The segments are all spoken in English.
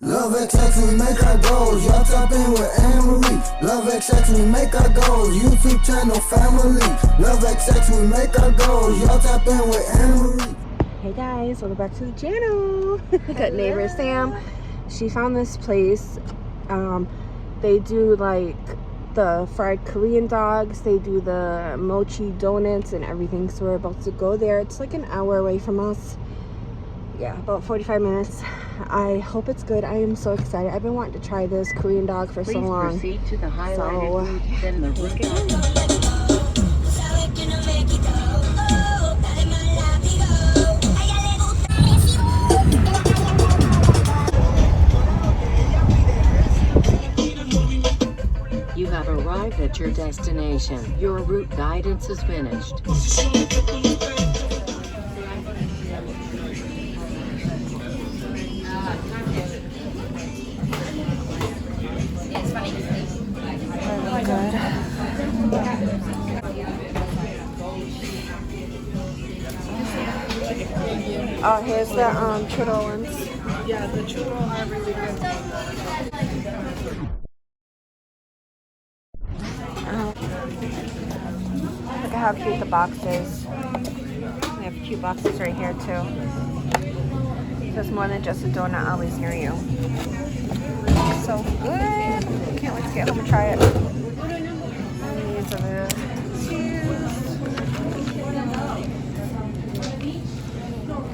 Love XX, we make our goals. Y'all tap in with Anne-Marie. Love XX, we make our goals. YouTube channel family. Love XX, we make our goals. Y'all tap in with Anne-Marie. Hey guys, welcome back to the channel. Got neighbor Sam. She found this place. They do like the fried Korean dogs. They do the mochi donuts and everything. So we're about to go there. It's like an hour away from us. Yeah, about 45 minutes. I hope it's good. I am so excited. I've been wanting to try this Korean dog for so long. Please proceed to the highlighted route, then the route. You have arrived at your destination. Your route guidance is finished. Oh, here's the churro ones. Yeah, the churro are really good. Look at how cute the box is. They have cute boxes right here too. There's more than just a donut always near you. So good. Can't wait to get home and try it. And these are the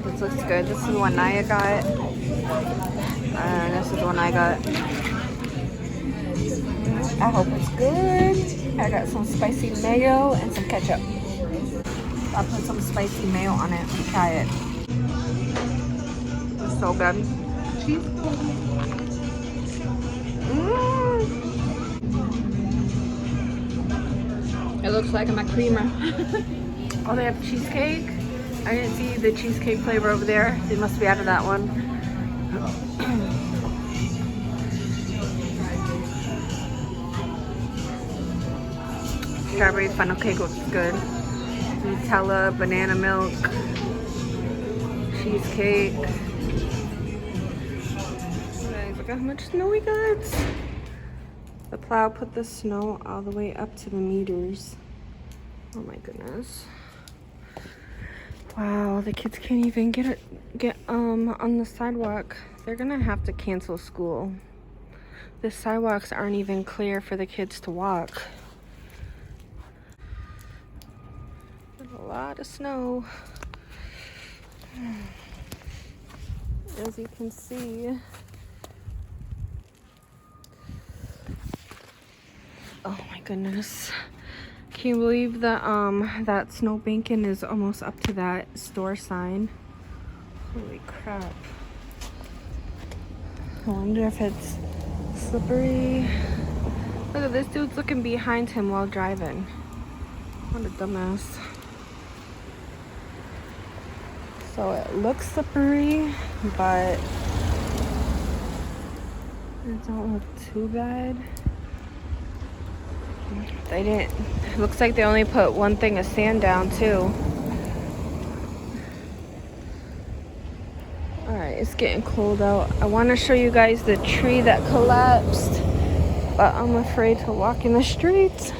This looks good. This is the one Naya got. And this is the one I got. I hope it's good. I got some spicy mayo and some ketchup. I'll put some spicy mayo on it and try it. It's so good. It looks like a creamer. Oh, they have cheesecake. I didn't see the cheesecake flavor over there. They must be out of that one. Strawberry funnel cake looks good. Nutella, banana milk, cheesecake. Guys, look how much snow we got. The plow put the snow all the way up to the meters. Oh my goodness. Wow, the kids can't even get on the sidewalk. They're gonna have to cancel school. The sidewalks aren't even clear for the kids to walk. There's a lot of snow. As you can see. Oh my goodness. Can you believe that that snow banking is almost up to that store sign? Holy crap. I wonder if it's slippery. Look at this dude's looking behind him while driving. What a dumbass. So it looks slippery, but it don't look too bad. They didn't. It looks like they only put one thing of sand down too. Alright, it's getting cold out. I want to show you guys the tree that collapsed, but I'm afraid to walk in the streets.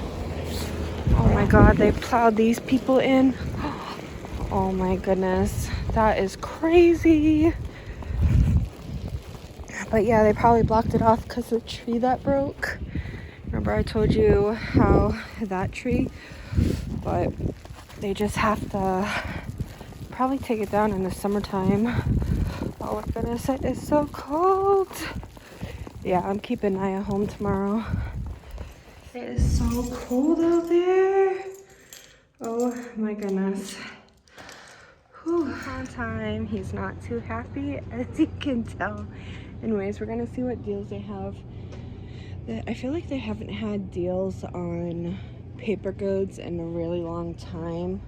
Oh my god, they plowed these people in. Oh my goodness, that is crazy. But yeah, they probably blocked it off because of the tree that broke. Remember I told you how that tree, but they just have to probably take it down in the summertime. Oh my goodness, it is so cold. Yeah, I'm keeping Naya home tomorrow. It is so cold out there. Oh my goodness. Whew. On time, he's not too happy as you can tell. Anyways, we're gonna see what deals they have. I feel like they haven't had deals on paper goods in a really long time.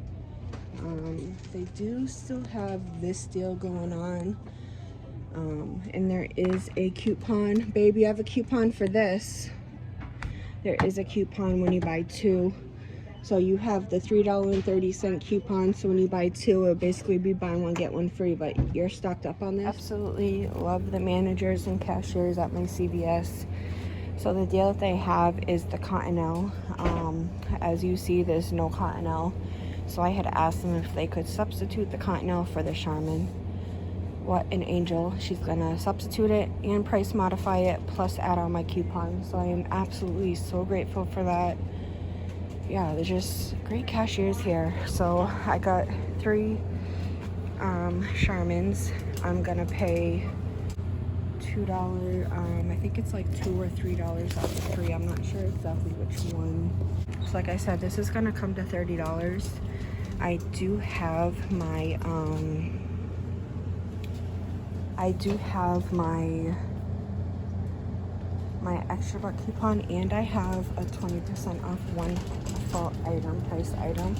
They do still have this deal going on. And there is a coupon. Babe, you have a coupon for this. There is a coupon when you buy two. So you have the $3.30 coupon. So when you buy two, it'll basically be buy one, get one free. But you're stocked up on this. Absolutely love the managers and cashiers at my CVS. So the deal that they have is the Cottonelle. As you see, there's no Cottonelle. So I had asked them if they could substitute the Cottonelle for the Charmin. What an angel. She's gonna substitute it and price modify it, plus add on my coupon. So I am absolutely so grateful for that. Yeah, they're just great cashiers here. So I got 3 Charmins. I'm gonna pay $2. I think it's like $2 or $3 out of 3. I'm not sure exactly which one. So like I said, this is gonna come to $30. I do have my my extra buck coupon, and I have a 20% off one full item, price item.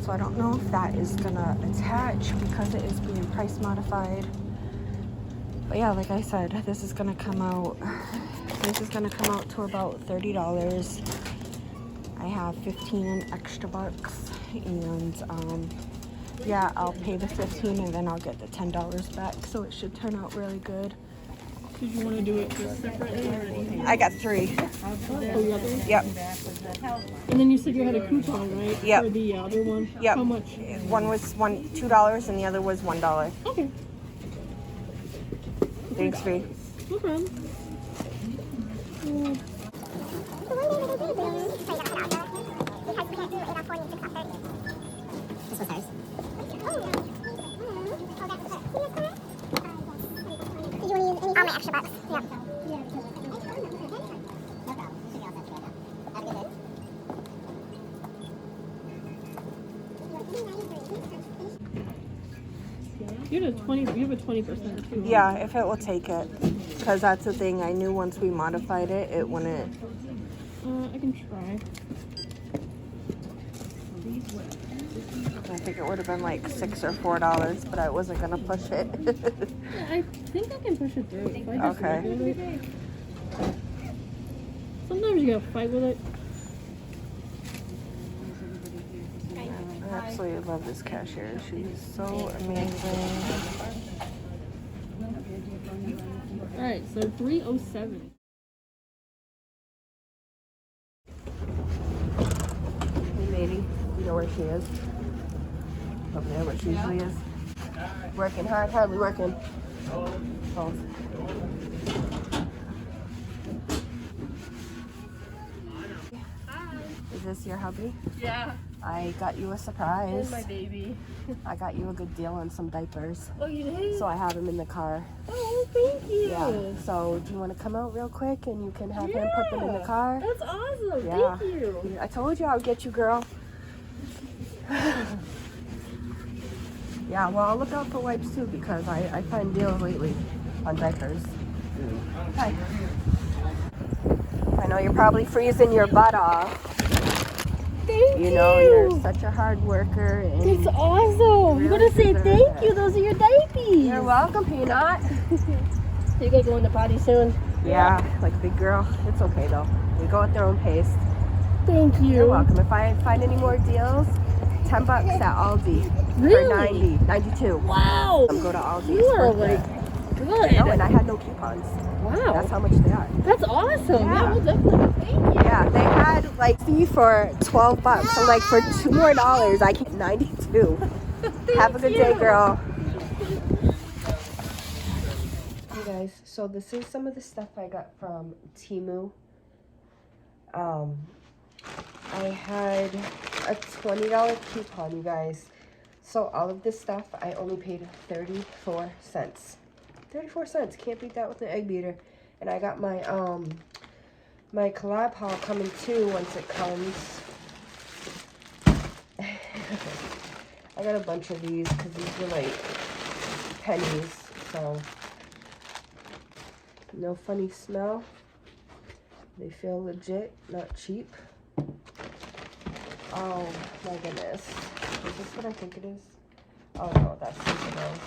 So I don't know if that is gonna attach because it is being price modified. But yeah, like I said, this is gonna come out to about $30. I have 15 extra bucks, and yeah, I'll pay the 15 and then I'll get the $10 back. So it should turn out really good. Did you want to do it just separately or? I got 3. Oh, you got those? Yep. And then you said you had a coupon, right? Yep. For the other one? Yep. How much? One was $2 and the other was $1. Okay. Thanks, V. No problem. All my extra bucks. Yeah. You have a 20% too. Yeah, if it will take it. Because that's the thing. I knew once we modified it, it wouldn't. I can try. I think it would have been like $6 or $4, but I wasn't going to push it. Yeah, I think I can push it through. If I just Okay. look at it. Sometimes you gotta fight with it. I absolutely love this cashier. She's so amazing. Alright, so 307. Hey, lady. You know where she is? Over there, where she usually is. Working hard, hardly working. Oh. Is this your hubby? Yeah. I got you a surprise. My baby. I got you a good deal on some diapers. Oh, you did? So I have them in the car. Oh, thank you. Yeah. So do you want to come out real quick and you can have him put them in the car? That's awesome. Yeah. Thank you. I told you I would get you, girl. Yeah, well, I'll look out for wipes too because I find deals lately on diapers. Hi. I know you're probably freezing your butt off. Thank you. You know, you're such a hard worker. And It's awesome. You gotta say deserve thank it. you. Those are your diapers. You're welcome, Peanut. You gotta go in the potty soon. Yeah, like a big girl. It's okay though. We go at their own pace. Thank you. You're welcome. If I find any more deals, $10 at Aldi. Really? For 90, 92. Wow. Go to Aldi. You It's are worth it. like good. No, and I had no coupons. Wow. That's how much they are. That's awesome. Yeah. Yeah, we'll definitely. Thank you. Yeah, they had like fee for $12. So like for $2 more, I get 92. Have a good day, girl. Hey guys, so this is some of the stuff I got from Temu. I had a $20 coupon, you guys. So all of this stuff, I only paid 34 cents. 34 cents, can't beat that with an egg beater. And I got my my collab haul coming too once it comes. I got a bunch of these because these were like pennies, so no funny smell. They feel legit, not cheap. Oh my goodness. Is this what I think it is? Oh no, that's something else.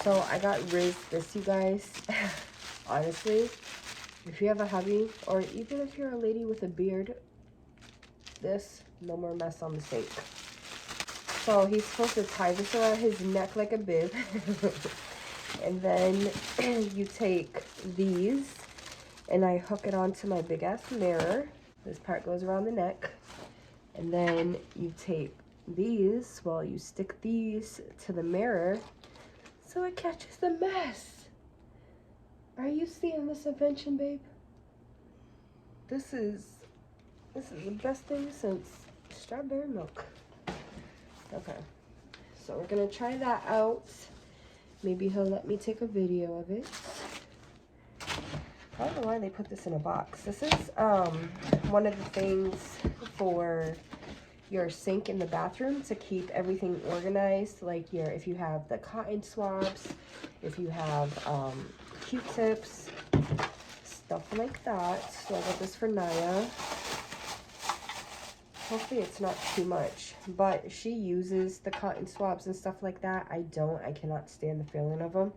So I got Riz this, you guys. Honestly, if you have a hubby, or even if you're a lady with a beard, this, no more mess on the sink. So he's supposed to tie this around his neck like a bib. And then you take these and I hook it onto my big ass mirror. This part goes around the neck. And then you take these, well, you stick these to the mirror so it catches the mess. Are you seeing this invention, babe? This is the best thing since strawberry milk. Okay, so we're gonna try that out. Maybe he'll let me take a video of it. I don't know why they put this in a box. This is one of the things for your sink in the bathroom to keep everything organized. Like if you have the cotton swabs, if you have Q-tips, stuff like that. So I got this for Naya. Hopefully it's not too much, but she uses the cotton swabs and stuff like that. I don't. I cannot stand the feeling of them.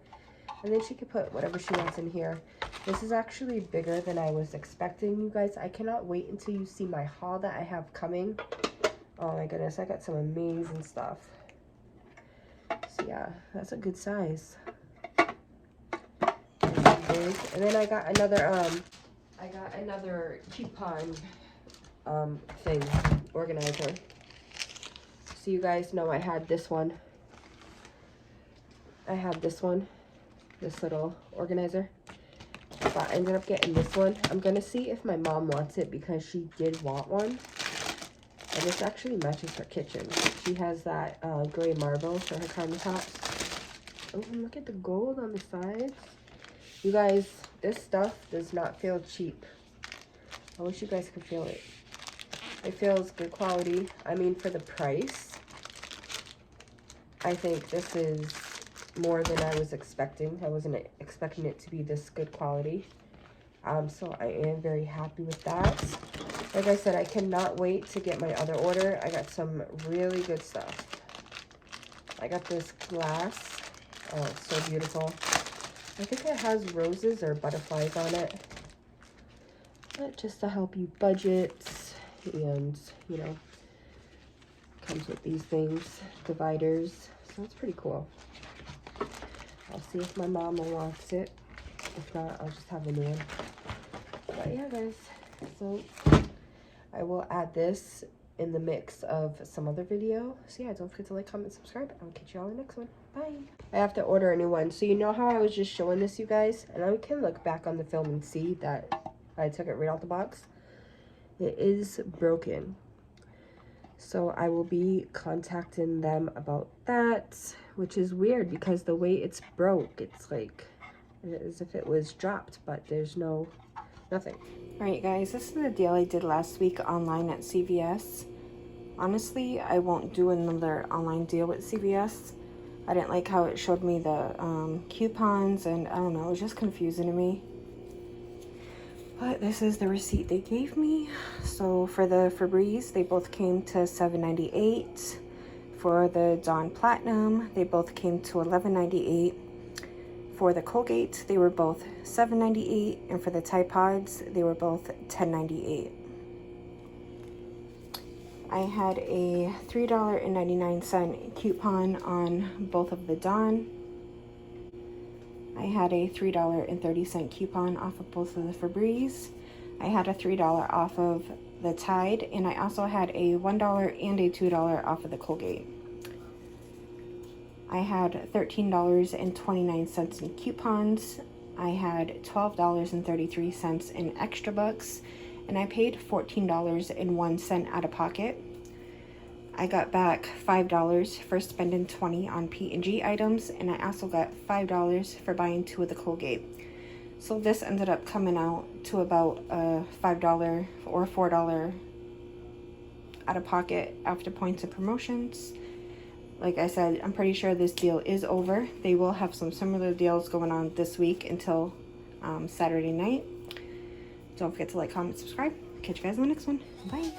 And then she could put whatever she wants in here. This is actually bigger than I was expecting, you guys. I cannot wait until you see my haul that I have coming. Oh my goodness, I got some amazing stuff. So yeah, that's a good size. And then I got another coupon thing, organizer. So you guys know I had this one. This little organizer. But I ended up getting this one. I'm gonna see if my mom wants it because she did want one. And this actually matches her kitchen. She has that gray marble for her countertops. Oh, look at the gold on the sides. You guys, this stuff does not feel cheap. I wish you guys could feel it. It feels good quality. I mean, for the price, I think this is more than I was expecting. I wasn't expecting it to be this good quality. So I am very happy with that. Like I said, I cannot wait to get my other order. I got some really good stuff. I got this glass. Oh, it's so beautiful. I think it has roses or butterflies on it. But just to help you budget, and you know, comes with these things, dividers. So it's pretty cool. I'll see if my mama wants it. If not, I'll just have a new one. But yeah, guys, so I will add this in the mix of some other video. So yeah, don't forget to like, comment, subscribe. I'll catch you all in the next one. Bye. I have to order a new one. So you know how I was just showing this, you guys? And I can look back on the film and see that I took it right out the box. It is broken. So I will be contacting them about that, which is weird because the way it's broke, it's like as if it was dropped, but there's nothing. All right, guys, this is the deal I did last week online at CVS. Honestly, I won't do another online deal with CVS. I didn't like how it showed me the coupons, and I don't know, it was just confusing to me. But this is the receipt they gave me. So for the Febreze, they both came to $7.98. For the Dawn Platinum, they both came to $11.98. For the Colgate, they were both $7.98. And for the Tide Pods, they were both $10.98. I had a $3.99 coupon on both of the Dawn. I had a $3.30 coupon off of both of the Febreze. I had a $3 off of the Tide, and I also had a $1 and a $2 off of the Colgate. I had $13.29 in coupons. I had $12.33 in extra bucks, and I paid $14.01 out of pocket. I got back $5 for spending $20 on P&G items, and I also got $5 for buying 2 of the Colgate. So this ended up coming out to about a $5 or $4 out of pocket after points and promotions. Like I said, I'm pretty sure this deal is over. They will have some similar deals going on this week until Saturday night. Don't forget to like, comment, subscribe. Catch you guys in the next one. Bye.